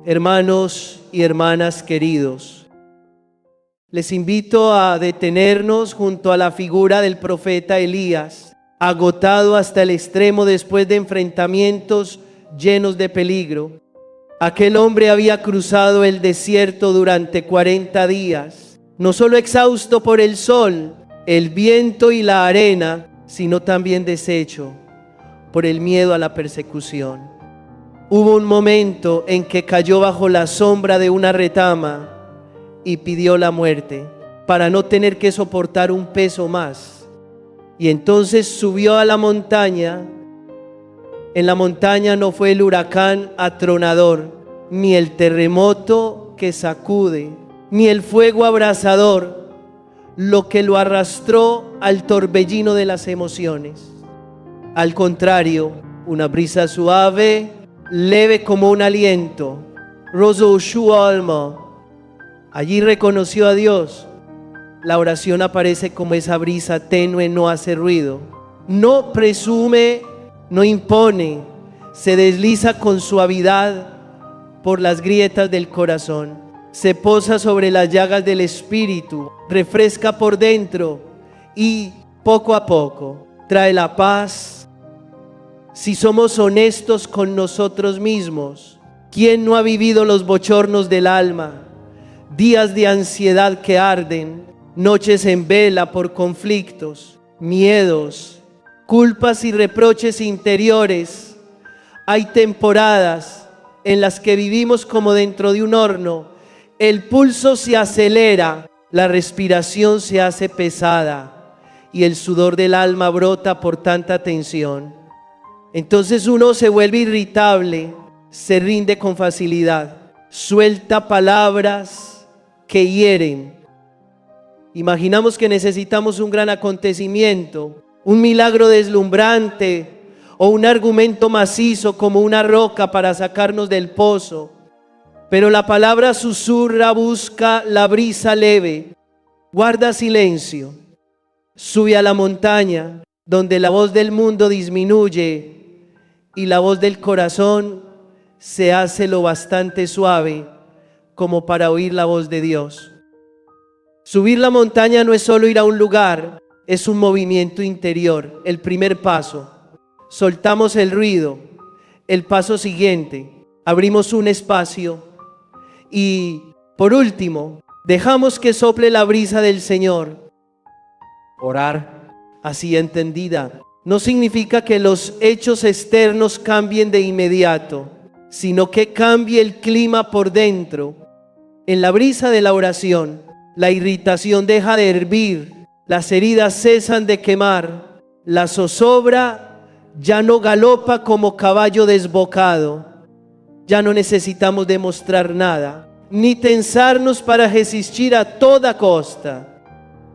Hermanos y hermanas queridos, les invito a detenernos junto a la figura del profeta Elías, agotado hasta el extremo después de enfrentamientos llenos de peligro. Aquel hombre había cruzado el desierto durante 40 días, no solo exhausto por el sol, el viento y la arena, sino también deshecho por el miedo a la persecución. Hubo un momento en que cayó bajo la sombra de una retama y pidió la muerte para no tener que soportar un peso más. Y entonces subió a la montaña. En la montaña no fue el huracán atronador, ni el terremoto que sacude, ni el fuego abrasador, lo que lo arrastró al torbellino de las emociones. Al contrario, una brisa suave, leve como un aliento, rozó su alma. Allí reconoció a Dios. La oración aparece como esa brisa tenue, no hace ruido, no presume, no impone, se desliza con suavidad por las grietas del corazón, se posa sobre las llagas del espíritu, refresca por dentro y poco a poco trae la paz. Si somos honestos con nosotros mismos, ¿quién no ha vivido los bochornos del alma? Días de ansiedad que arden, noches en vela por conflictos, miedos, culpas y reproches interiores. Hay temporadas en las que vivimos como dentro de un horno. El pulso se acelera, la respiración se hace pesada y el sudor del alma brota por tanta tensión. Entonces uno se vuelve irritable, se rinde con facilidad, suelta palabras que hieren. Imaginamos que necesitamos un gran acontecimiento, un milagro deslumbrante o un argumento macizo como una roca para sacarnos del pozo. Pero la palabra susurra, busca la brisa leve, guarda silencio, sube a la montaña donde la voz del mundo disminuye y la voz del corazón se hace lo bastante suave como para oír la voz de Dios. Subir la montaña no es solo ir a un lugar, es un movimiento interior. El primer paso, soltamos el ruido. El paso siguiente, abrimos un espacio. Y por último, dejamos que sople la brisa del Señor. Orar, así entendida, no significa que los hechos externos cambien de inmediato, sino que cambie el clima por dentro. En la brisa de la oración, la irritación deja de hervir, las heridas cesan de quemar, la zozobra ya no galopa como caballo desbocado. Ya no necesitamos demostrar nada, ni tensarnos para resistir a toda costa.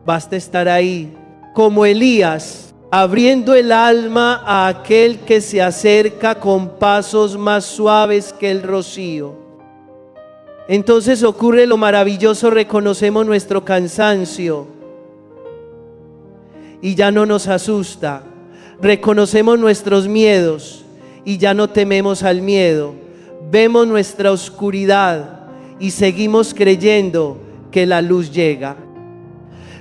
Basta estar ahí, como Elías, abriendo el alma a aquel que se acerca con pasos más suaves que el rocío. Entonces ocurre lo maravilloso, reconocemos nuestro cansancio y ya no nos asusta. Reconocemos nuestros miedos y ya no tememos al miedo. Vemos nuestra oscuridad y seguimos creyendo que la luz llega.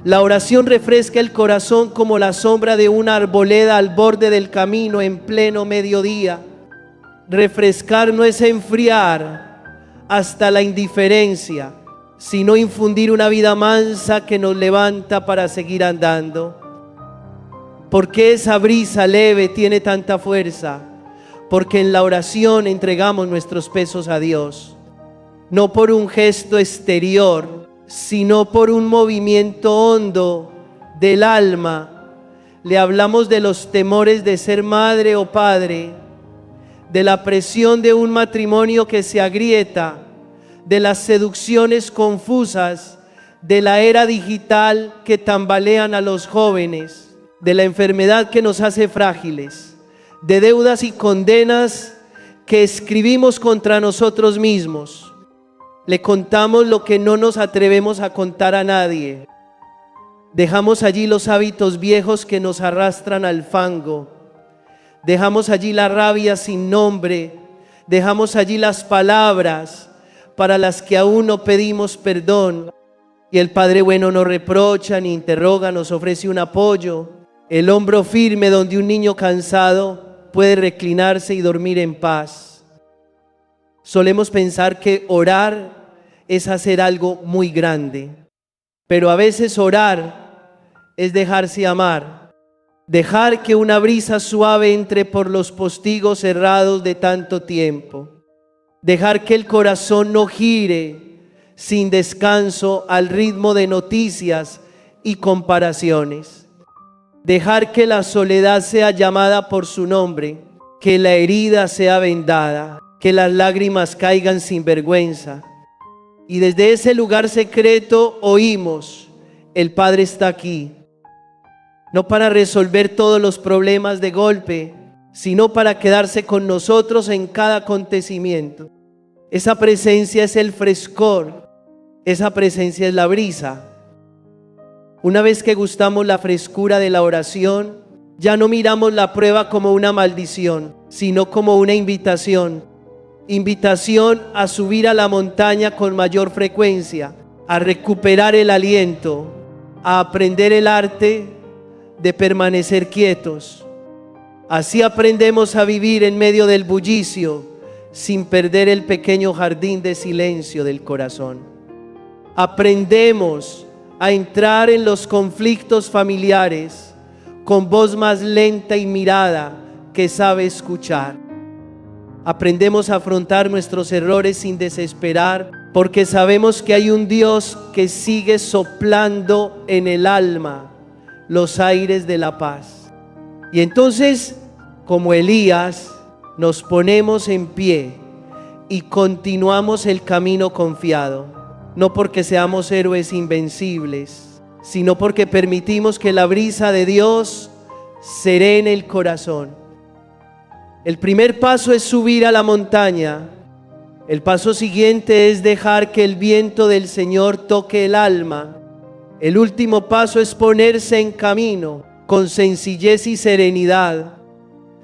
La oración refresca el corazón como la sombra de una arboleda al borde del camino en pleno mediodía. Refrescar no es enfriar hasta la indiferencia, sino infundir una vida mansa que nos levanta para seguir andando. ¿Por qué esa brisa leve tiene tanta fuerza? Porque en la oración entregamos nuestros pesos a Dios, no por un gesto exterior, sino por un movimiento hondo del alma. Le hablamos de los temores de ser madre o padre, de la presión de un matrimonio que se agrieta, de las seducciones confusas, de la era digital que tambalean a los jóvenes, de la enfermedad que nos hace frágiles, de deudas y condenas que escribimos contra nosotros mismos. Le contamos lo que no nos atrevemos a contar a nadie. Dejamos allí los hábitos viejos que nos arrastran al fango. Dejamos allí la rabia sin nombre. Dejamos allí las palabras para las que aún no pedimos perdón. Y el Padre bueno no reprocha ni interroga, nos ofrece un apoyo, el hombro firme donde un niño cansado puede reclinarse y dormir en paz. Solemos pensar que orar es hacer algo muy grande, pero a veces orar es dejarse amar, dejar que una brisa suave entre por los postigos cerrados de tanto tiempo, dejar que el corazón no gire sin descanso al ritmo de noticias y comparaciones. Dejar que la soledad sea llamada por su nombre, que la herida sea vendada, que las lágrimas caigan sin vergüenza. Y desde ese lugar secreto oímos: el Padre está aquí, no para resolver todos los problemas de golpe, sino para quedarse con nosotros en cada acontecimiento. Esa presencia es el frescor, esa presencia es la brisa. Una vez que gustamos la frescura de la oración, ya no miramos la prueba como una maldición, sino como una invitación. Invitación a subir a la montaña con mayor frecuencia, a recuperar el aliento, a aprender el arte de permanecer quietos. Así aprendemos a vivir en medio del bullicio, sin perder el pequeño jardín de silencio del corazón. Aprendemos a entrar en los conflictos familiares con voz más lenta y mirada que sabe escuchar. Aprendemos a afrontar nuestros errores sin desesperar, porque sabemos que hay un Dios que sigue soplando en el alma los aires de la paz. Y entonces, como Elías, nos ponemos en pie y continuamos el camino confiado, no porque seamos héroes invencibles, sino porque permitimos que la brisa de Dios serene el corazón. El primer paso es subir a la montaña. El paso siguiente es dejar que el viento del Señor toque el alma. El último paso es ponerse en camino con sencillez y serenidad.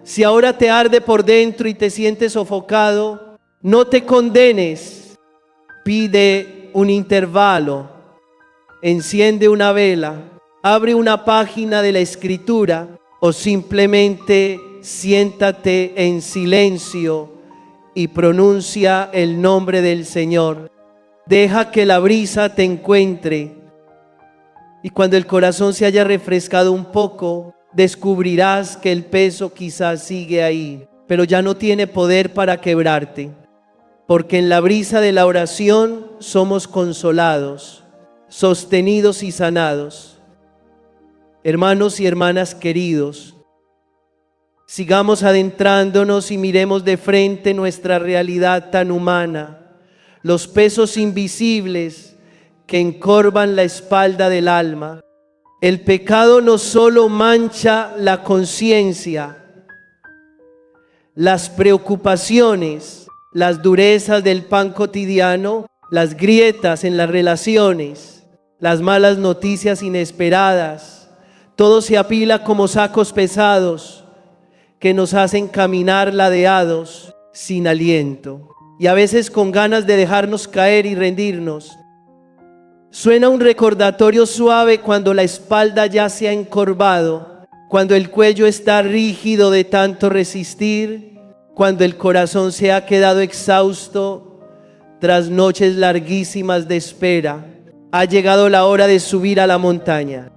Si ahora te arde por dentro y te sientes sofocado, no te condenes. Pide un intervalo, enciende una vela, abre una página de la Escritura o simplemente siéntate en silencio y pronuncia el nombre del Señor. Deja que la brisa te encuentre. Y cuando el corazón se haya refrescado un poco, descubrirás que el peso quizás sigue ahí, pero ya no tiene poder para quebrarte, porque en la brisa de la oración somos consolados, sostenidos y sanados. Hermanos y hermanas queridos, sigamos adentrándonos y miremos de frente nuestra realidad tan humana, los pesos invisibles que encorvan la espalda del alma. El pecado no solo mancha la conciencia, las preocupaciones, las durezas del pan cotidiano, las grietas en las relaciones, las malas noticias inesperadas, todo se apila como sacos pesados que nos hacen caminar ladeados, sin aliento, y a veces con ganas de dejarnos caer y rendirnos. Suena un recordatorio suave cuando la espalda ya se ha encorvado, cuando el cuello está rígido de tanto resistir, cuando el corazón se ha quedado exhausto tras noches larguísimas de espera. Ha llegado la hora de subir a la montaña,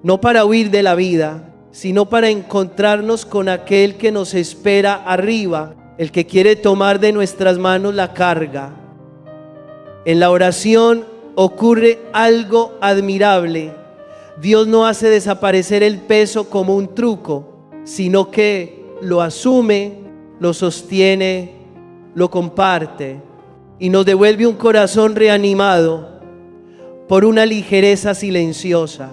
no para huir de la vida, sino para encontrarnos con aquel que nos espera arriba, el que quiere tomar de nuestras manos la carga. En la oración ocurre algo admirable. Dios no hace desaparecer el peso como un truco, sino que lo asume, lo sostiene, lo comparte y nos devuelve un corazón reanimado por una ligereza silenciosa.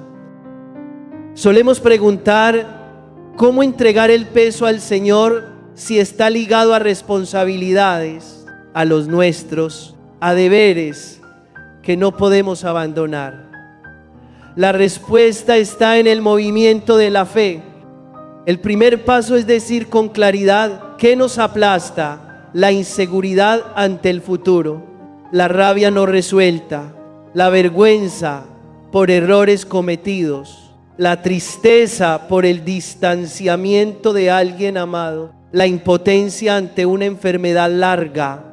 Solemos preguntar cómo entregar el peso al Señor si está ligado a responsabilidades, a los nuestros, a deberes que no podemos abandonar. La respuesta está en el movimiento de la fe. El primer paso es decir con claridad qué nos aplasta: la inseguridad ante el futuro. la rabia no resuelta, la vergüenza por errores cometidos, la tristeza por el distanciamiento de alguien amado, la impotencia ante una enfermedad larga.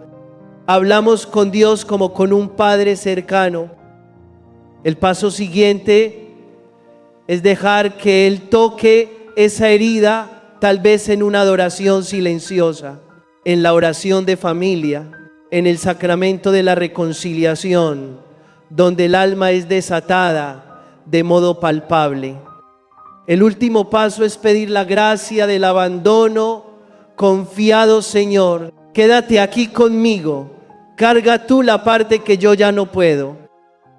Hablamos con Dios como con un padre cercano. El paso siguiente es dejar que Él toque esa herida, tal vez en una adoración silenciosa, en la oración de familia, en el sacramento de la reconciliación, donde el alma es desatada de modo palpable. El último paso es pedir la gracia del abandono confiado. Señor, quédate aquí conmigo, carga tú la parte que yo ya no puedo.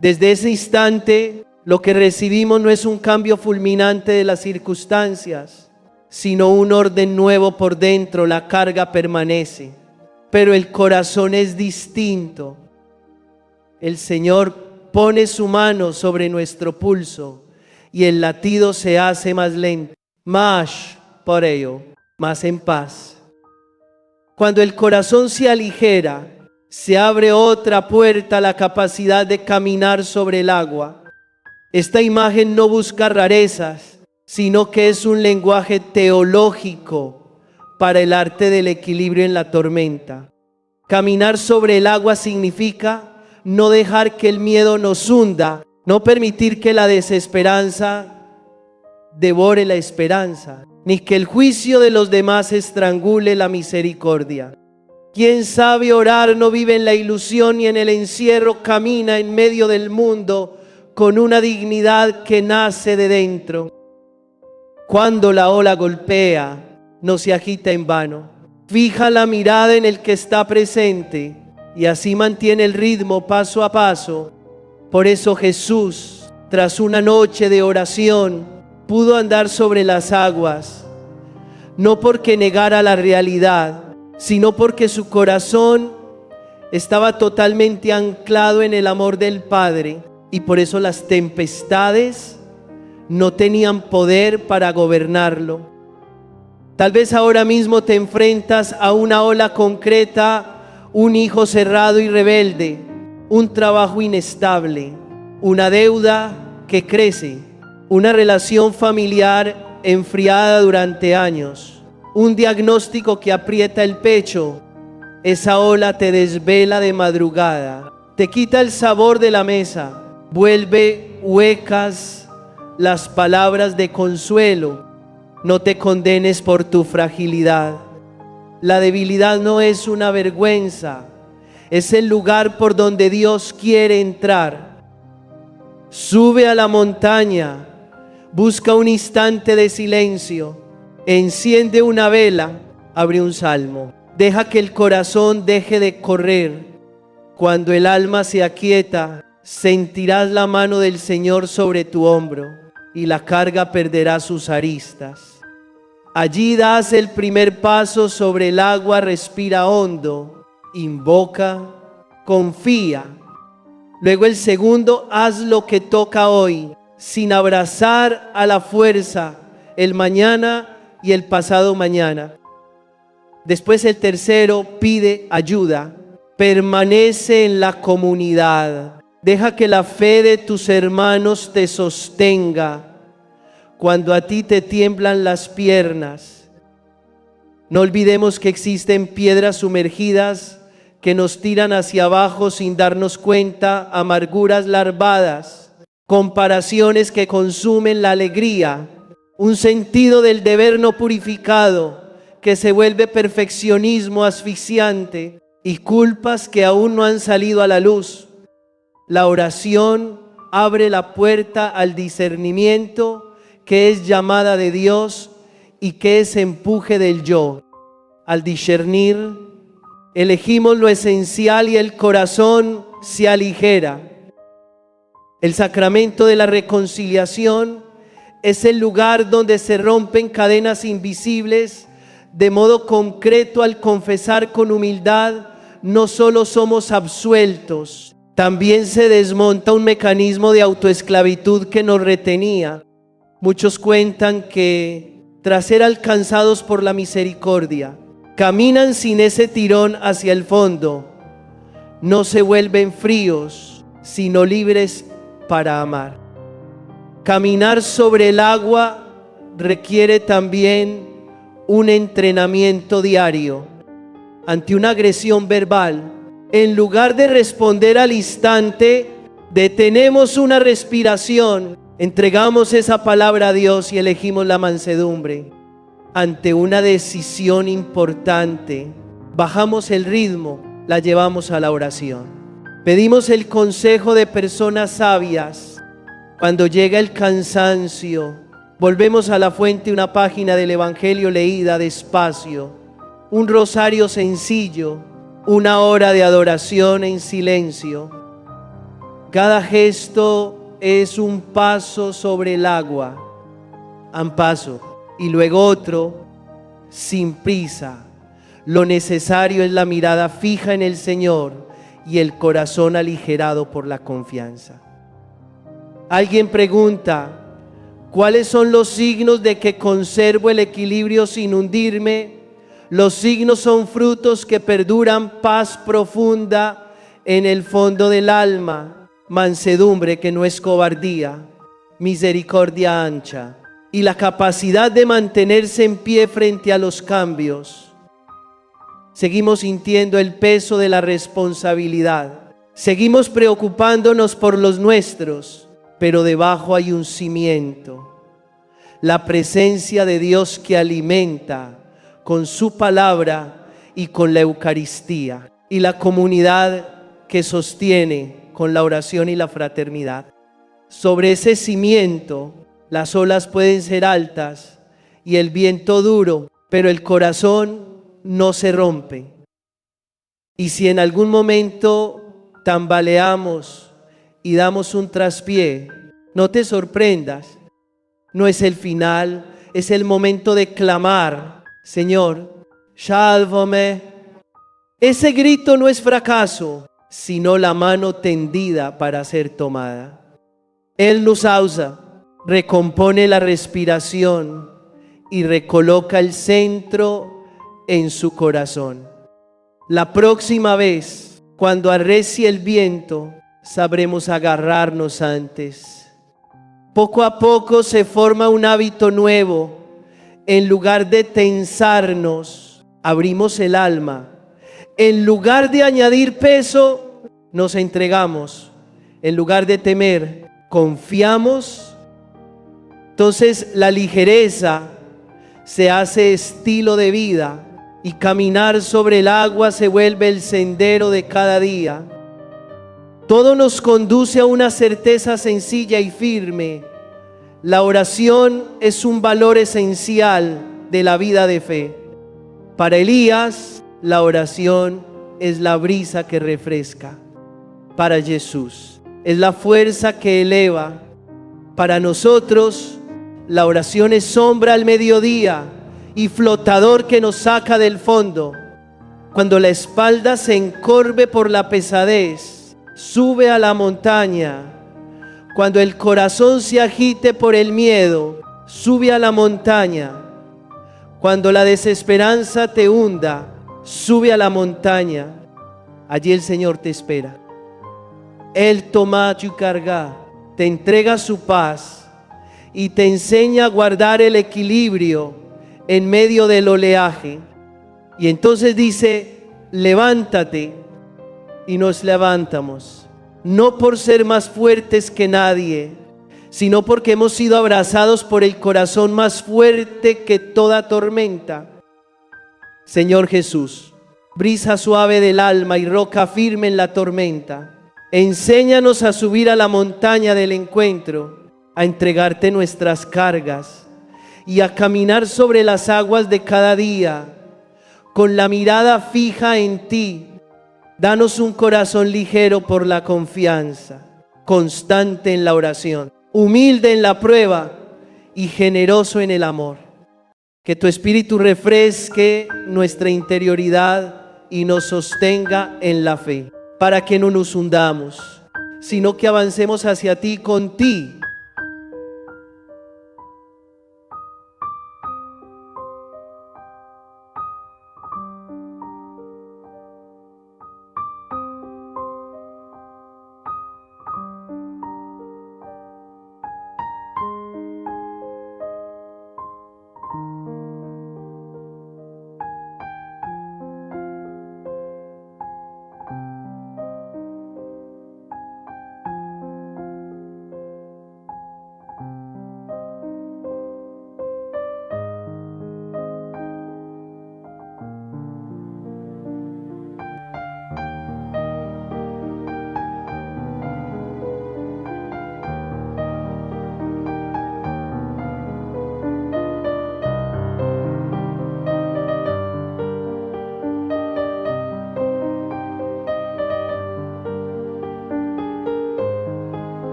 Desde ese instante, lo que recibimos no es un cambio fulminante de las circunstancias, sino un orden nuevo por dentro. La carga permanece, pero el corazón es distinto. El Señor pone su mano sobre nuestro pulso y el latido se hace más lento, más por ello, más en paz. Cuando el corazón se aligera, se abre otra puerta a la capacidad de caminar sobre el agua. Esta imagen no busca rarezas, sino que es un lenguaje teológico para el arte del equilibrio en la tormenta. Caminar sobre el agua significa no dejar que el miedo nos hunda, no permitir que la desesperanza devore la esperanza, ni que el juicio de los demás estrangule la misericordia. Quien sabe orar no vive en la ilusión ni en el encierro, camina en medio del mundo con una dignidad que nace de dentro. Cuando la ola golpea, no se agita en vano. Fija la mirada en el que está presente y así mantiene el ritmo paso a paso. Por eso Jesús, tras una noche de oración, pudo andar sobre las aguas, no porque negara la realidad, sino porque su corazón estaba totalmente anclado en el amor del Padre, y por eso las tempestades no tenían poder para gobernarlo. Tal vez ahora mismo te enfrentas a una ola concreta, un hijo cerrado y rebelde, un trabajo inestable, una deuda que crece, una relación familiar enfriada durante años, un diagnóstico que aprieta el pecho. Esa ola te desvela de madrugada, te quita el sabor de la mesa, vuelve huecas las palabras de consuelo. No te condenes por tu fragilidad. La debilidad no es una vergüenza, es el lugar por donde Dios quiere entrar. Sube a la montaña, busca un instante de silencio, enciende una vela, abre un salmo. Deja que el corazón deje de correr. Cuando el alma se aquieta, sentirás la mano del Señor sobre tu hombro y la carga perderá sus aristas. Allí das el primer paso sobre el agua, respira hondo, invoca, confía. Luego el segundo, haz lo que toca hoy, sin abrazar a la fuerza el mañana y el pasado mañana. Después el tercero, pide ayuda, permanece en la comunidad, deja que la fe de tus hermanos te sostenga cuando a ti te tiemblan las piernas. No olvidemos que existen piedras sumergidas que nos tiran hacia abajo sin darnos cuenta, amarguras larvadas, comparaciones que consumen la alegría, un sentido del deber no purificado que se vuelve perfeccionismo asfixiante y culpas que aún no han salido a la luz. La oración abre la puerta al discernimiento, que es llamada de Dios y que es empuje del yo. Al discernir, elegimos lo esencial y el corazón se aligera. El sacramento de la reconciliación es el lugar donde se rompen cadenas invisibles. De modo concreto, al confesar con humildad, no solo somos absueltos, también se desmonta un mecanismo de autoesclavitud que nos retenía. Muchos cuentan que, tras ser alcanzados por la misericordia, caminan sin ese tirón hacia el fondo, no se vuelven fríos, sino libres para amar. Caminar sobre el agua requiere también un entrenamiento diario. Ante una agresión verbal, en lugar de responder al instante, detenemos una respiración, entregamos esa palabra a Dios y elegimos la mansedumbre. Ante una decisión importante, bajamos el ritmo, la llevamos a la oración. Pedimos el consejo de personas sabias. Cuando llega el cansancio, volvemos a la fuente, una página del Evangelio leída despacio, un rosario sencillo, una hora de adoración en silencio. Cada gesto es un paso sobre el agua, un paso y luego otro, sin prisa. Lo necesario es la mirada fija en el Señor y el corazón aligerado por la confianza. Alguien pregunta, ¿cuáles son los signos de que conservo el equilibrio sin hundirme? Los signos son frutos que perduran, paz profunda en el fondo del alma, mansedumbre que no es cobardía, misericordia ancha y la capacidad de mantenerse en pie frente a los cambios. Seguimos sintiendo el peso de la responsabilidad, seguimos preocupándonos por los nuestros, pero debajo hay un cimiento, la presencia de Dios que alimenta con su palabra y con la Eucaristía, y la comunidad que sostiene con la oración y la fraternidad. Sobre ese cimiento, las olas pueden ser altas y el viento duro, pero el corazón no se rompe. Y si en algún momento tambaleamos y damos un traspié, no te sorprendas, no es el final, es el momento de clamar, Señor, sálvame. Ese grito no es fracaso, sino la mano tendida para ser tomada. Él nos usa, recompone la respiración y recoloca el centro en su corazón. La próxima vez, cuando arrecie el viento, sabremos agarrarnos antes. Poco a poco se forma un hábito nuevo. En lugar de tensarnos, abrimos el alma. En lugar de añadir peso, nos entregamos. En lugar de temer, confiamos. Entonces la ligereza se hace estilo de vida y caminar sobre el agua se vuelve el sendero de cada día. Todo nos conduce a una certeza sencilla y firme. La oración es un valor esencial de la vida de fe. Para Elías, la oración es la brisa que refresca. Para Jesús, es la fuerza que eleva. Para nosotros, la oración es sombra al mediodía y flotador que nos saca del fondo. Cuando la espalda se encorve por la pesadez, sube a la montaña. Cuando el corazón se agite por el miedo, sube a la montaña. Cuando la desesperanza te hunda, sube a la montaña. Allí el Señor te espera. Él toma tu carga, te entrega su paz y te enseña a guardar el equilibrio en medio del oleaje. Y entonces dice, levántate, y nos levantamos. No por ser más fuertes que nadie, sino porque hemos sido abrazados por el corazón más fuerte que toda tormenta. Señor Jesús, brisa suave del alma y roca firme en la tormenta, enséñanos a subir a la montaña del encuentro, a entregarte nuestras cargas y a caminar sobre las aguas de cada día, con la mirada fija en ti. Danos un corazón ligero por la confianza, constante en la oración, humilde en la prueba y generoso en el amor. Que tu Espíritu refresque nuestra interioridad y nos sostenga en la fe, para que no nos hundamos, sino que avancemos hacia ti con ti,